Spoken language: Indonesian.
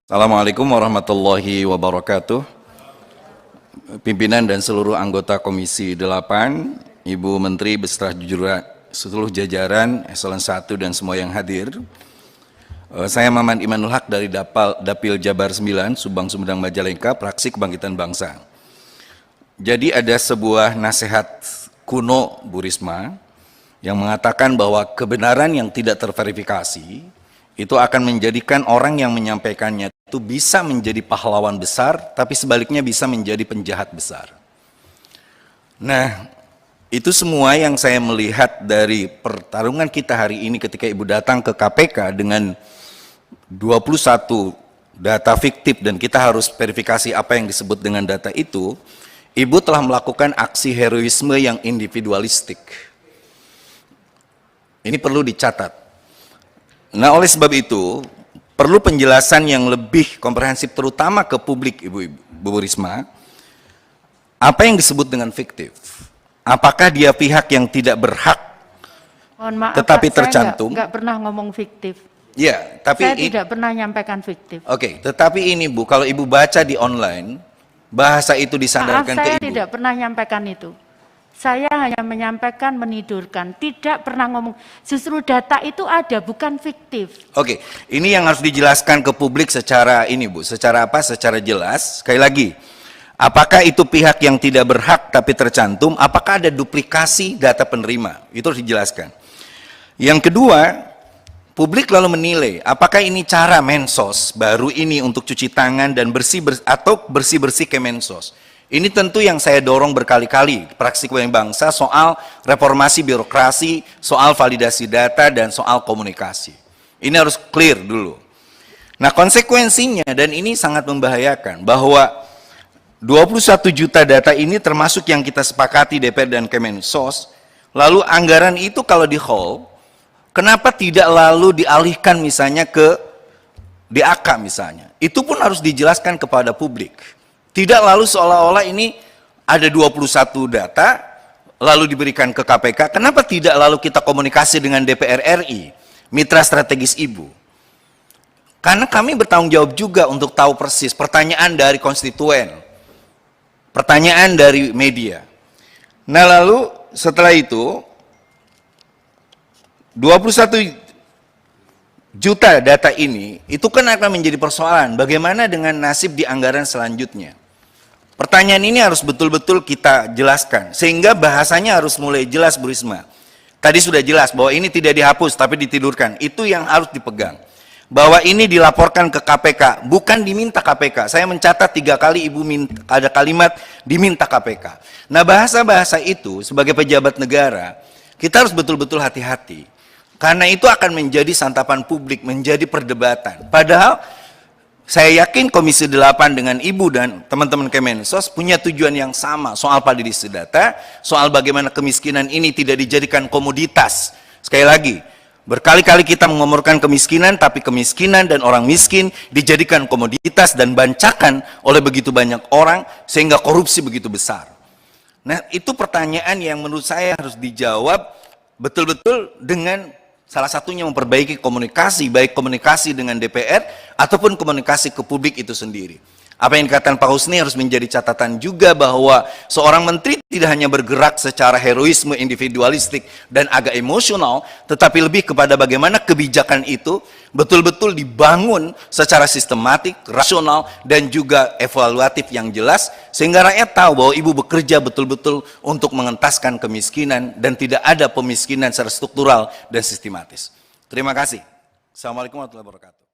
Assalamualaikum warahmatullahi wabarakatuh. Pimpinan dan seluruh anggota Komisi 8, Ibu Menteri beserta seluruh jajaran, Eselon 1 dan semua yang hadir. Saya Maman Imanul Haq dari Dapil Jabar 9, Subang Sumedang Majalengka, Praksi Kebangkitan Bangsa. Jadi ada sebuah nasihat kuno Bu Risma yang mengatakan bahwa kebenaran yang tidak terverifikasi itu akan menjadikan orang yang menyampaikannya itu bisa menjadi pahlawan besar, tapi sebaliknya bisa menjadi penjahat besar. Nah, itu semua yang saya melihat dari pertarungan kita hari ini ketika Ibu datang ke KPK dengan 21 data fiktif dan kita harus verifikasi apa yang disebut dengan data itu, Ibu telah melakukan aksi heroisme yang individualistik. Ini perlu dicatat. Nah, oleh sebab itu, perlu penjelasan yang lebih komprehensif terutama ke publik Ibu Risma. Apa yang disebut dengan fiktif? Apakah dia pihak yang tidak berhak Mohon maaf, tetapi Pak, tercantum? saya nggak pernah ngomong fiktif. Ya, tapi saya tidak pernah nyampaikan fiktif. Oke, tetapi ini Bu, kalau Ibu baca di online, bahasa itu disandarkan Maaf, ke saya Ibu. tidak pernah nyampaikan itu. Saya hanya menyampaikan, menidurkan, tidak pernah ngomong. Justru data itu ada, bukan fiktif. Oke, ini yang harus dijelaskan ke publik secara ini Bu, secara apa? Secara jelas. Sekali lagi, apakah itu pihak yang tidak berhak tapi tercantum? Apakah ada duplikasi data penerima? Itu harus dijelaskan. Yang kedua, publik lalu menilai apakah ini cara Mensos baru ini untuk cuci tangan dan bersih-bersih Kemensos. Ini tentu yang saya dorong berkali-kali, Praksi Kebangkitan Bangsa, soal reformasi birokrasi, soal validasi data, dan soal komunikasi. Ini harus clear dulu. Nah, konsekuensinya, dan ini sangat membahayakan, bahwa 21 juta data ini termasuk yang kita sepakati DPR dan Kemensos, lalu anggaran itu kalau di hold, kenapa tidak lalu dialihkan misalnya ke DAK misalnya? Itu pun harus dijelaskan kepada publik. Tidak lalu seolah-olah ini ada 21 data, lalu diberikan ke KPK, kenapa tidak lalu kita komunikasi dengan DPR RI, mitra strategis Ibu? Karena kami bertanggung jawab juga untuk tahu persis pertanyaan dari konstituen, pertanyaan dari media. Nah lalu setelah itu, 21 juta data ini, itu kan akan menjadi persoalan, bagaimana dengan nasib di anggaran selanjutnya? Pertanyaan ini harus betul-betul kita jelaskan, sehingga bahasanya harus mulai jelas Bu Risma. Tadi sudah jelas bahwa ini tidak dihapus, tapi ditidurkan. Itu yang harus dipegang. Bahwa ini dilaporkan ke KPK, bukan diminta KPK. Saya mencatat 3 kali Ibu ada kalimat diminta KPK. Nah, bahasa-bahasa itu sebagai pejabat negara, kita harus betul-betul hati-hati. Karena itu akan menjadi santapan publik, menjadi perdebatan. Padahal saya yakin Komisi 8 dengan Ibu dan teman-teman Kemensos punya tujuan yang sama soal validasi data, soal bagaimana kemiskinan ini tidak dijadikan komoditas. Sekali lagi, berkali-kali kita mengomorkan kemiskinan, tapi kemiskinan dan orang miskin dijadikan komoditas dan bancakan oleh begitu banyak orang sehingga korupsi begitu besar. Nah, itu pertanyaan yang menurut saya harus dijawab betul-betul dengan salah satunya memperbaiki komunikasi, baik komunikasi dengan DPR ataupun komunikasi ke publik itu sendiri. Apa yang dikatakan Pak Husni harus menjadi catatan juga bahwa seorang menteri tidak hanya bergerak secara heroisme individualistik dan agak emosional, tetapi lebih kepada bagaimana kebijakan itu betul-betul dibangun secara sistematik, rasional, dan juga evaluatif yang jelas, sehingga rakyat tahu bahwa Ibu bekerja betul-betul untuk mengentaskan kemiskinan dan tidak ada pemiskinan secara struktural dan sistematis. Terima kasih. Assalamualaikum warahmatullahi wabarakatuh.